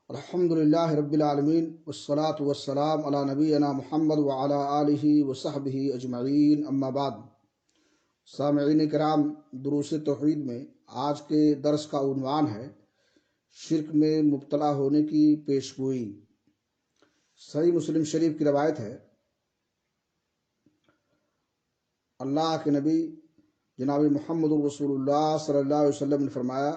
الحمدللہ رب العالمین والصلاة والسلام علی نبینا محمد وعلی آلہ وصحبہ اجمعین، اما بعد۔ سامعین کرام، دروس توحید میں آج کے درس کا عنوان ہے شرک میں مبتلا ہونے کی پیشگوئی۔ صحیح مسلم شریف کی روایت ہے، اللہ کے نبی جناب محمد رسول اللہ صلی اللہ علیہ وسلم نے فرمایا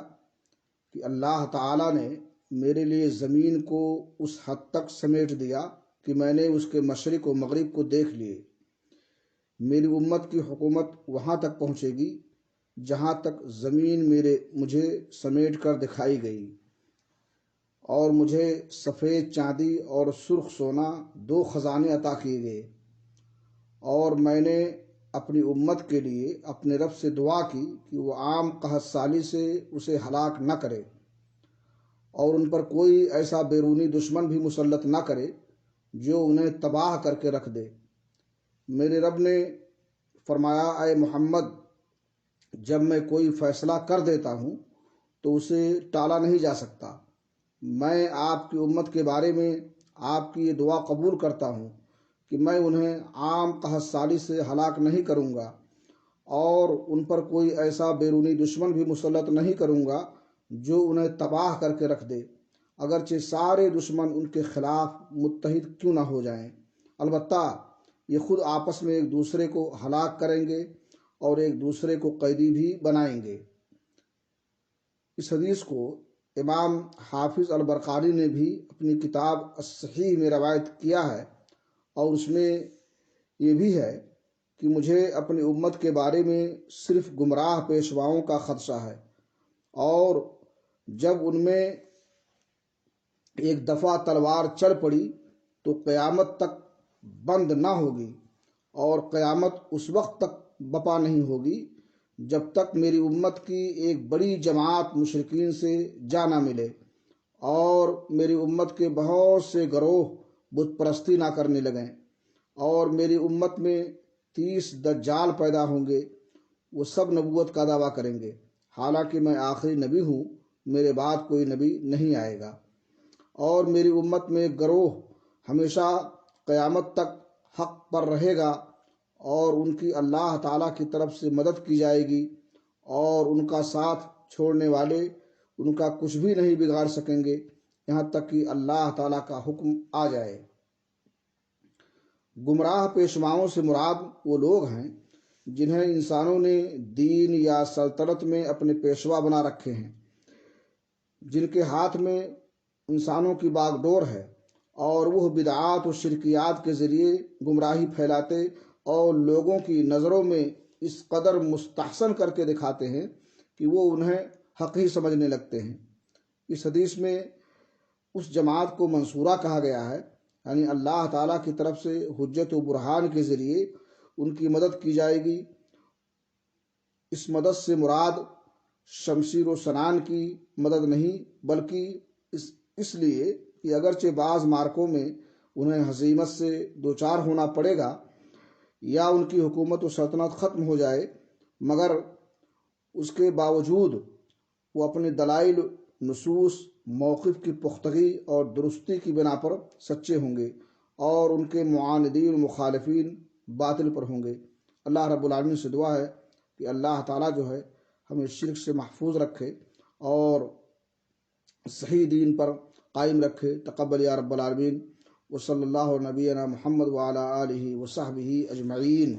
کہ اللہ تعالیٰ نے میرے لیے زمین کو اس حد تک سمیٹ دیا کہ میں نے اس کے مشرق و مغرب کو دیکھ لیے۔ میری امت کی حکومت وہاں تک پہنچے گی جہاں تک زمین مجھے سمیٹ کر دکھائی گئی، اور مجھے سفید چاندی اور سرخ سونا دو خزانے عطا کیے گئے، اور میں نے اپنی امت کے لیے اپنے رب سے دعا کی کہ وہ عام قحط سالی سے اسے ہلاک نہ کرے، اور ان پر کوئی ایسا بیرونی دشمن بھی مسلط نہ کرے جو انہیں تباہ کر کے رکھ دے۔ میرے رب نے فرمایا، اے محمد، جب میں کوئی فیصلہ کر دیتا ہوں تو اسے ٹالا نہیں جا سکتا۔ میں آپ کی امت کے بارے میں آپ کی یہ دعا قبول کرتا ہوں کہ میں انہیں عام قحط سالی سے ہلاک نہیں کروں گا، اور ان پر کوئی ایسا بیرونی دشمن بھی مسلط نہیں کروں گا جو انہیں تباہ کر کے رکھ دے، اگرچہ سارے دشمن ان کے خلاف متحد کیوں نہ ہو جائیں۔ البتہ یہ خود آپس میں ایک دوسرے کو ہلاک کریں گے اور ایک دوسرے کو قیدی بھی بنائیں گے۔ اس حدیث کو امام حافظ البرقانی نے بھی اپنی کتاب الصحیح میں روایت کیا ہے، اور اس میں یہ بھی ہے کہ مجھے اپنی امت کے بارے میں صرف گمراہ پیشواؤں کا خدشہ ہے، اور جب ان میں ایک دفعہ تلوار چل پڑی تو قیامت تک بند نہ ہوگی، اور قیامت اس وقت تک بپا نہیں ہوگی جب تک میری امت کی ایک بڑی جماعت مشرکین سے جا نہ ملے، اور میری امت کے بہت سے گروہ بت پرستی نہ کرنے لگیں، اور میری امت میں 30 دجال پیدا ہوں گے۔ وہ سب نبوت کا دعویٰ کریں گے، حالانکہ میں آخری نبی ہوں، میرے بعد کوئی نبی نہیں آئے گا، اور میری امت میں ایک گروہ ہمیشہ قیامت تک حق پر رہے گا، اور ان کی اللہ تعالیٰ کی طرف سے مدد کی جائے گی، اور ان کا ساتھ چھوڑنے والے ان کا کچھ بھی نہیں بگاڑ سکیں گے یہاں تک کہ اللہ تعالیٰ کا حکم آ جائے۔ گمراہ پیشواؤں سے مراد وہ لوگ ہیں جنہیں انسانوں نے دین یا سلطنت میں اپنے پیشوا بنا رکھے ہیں، جن کے ہاتھ میں انسانوں کی باغ ڈور ہے، اور وہ بدعات و شرکیات کے ذریعے گمراہی پھیلاتے اور لوگوں کی نظروں میں اس قدر مستحسن کر کے دکھاتے ہیں کہ وہ انہیں حق ہی سمجھنے لگتے ہیں۔ اس حدیث میں اس جماعت کو منصورہ کہا گیا ہے، یعنی اللہ تعالیٰ کی طرف سے حجت و برہان کے ذریعے ان کی مدد کی جائے گی۔ اس مدد سے مراد شمشیر و سنان کی مدد نہیں، بلکہ اس لیے کہ اگرچہ بعض مارکوں میں انہیں ہزیمت سے دوچار ہونا پڑے گا یا ان کی حکومت و سلطنت ختم ہو جائے، مگر اس کے باوجود وہ اپنے دلائل، نصوص، موقف کی پختگی اور درستی کی بنا پر سچے ہوں گے، اور ان کے معاندین و مخالفین باطل پر ہوں گے۔ اللہ رب العالمین سے دعا ہے کہ اللہ تعالیٰ جو ہے ہمیں شرک سے محفوظ رکھے اور صحیح دین پر قائم رکھے۔ تقبل یا رب العالمین۔ وصلی اللہ علی نبینا محمد وعلی آلہ وصحبہ اجمعین۔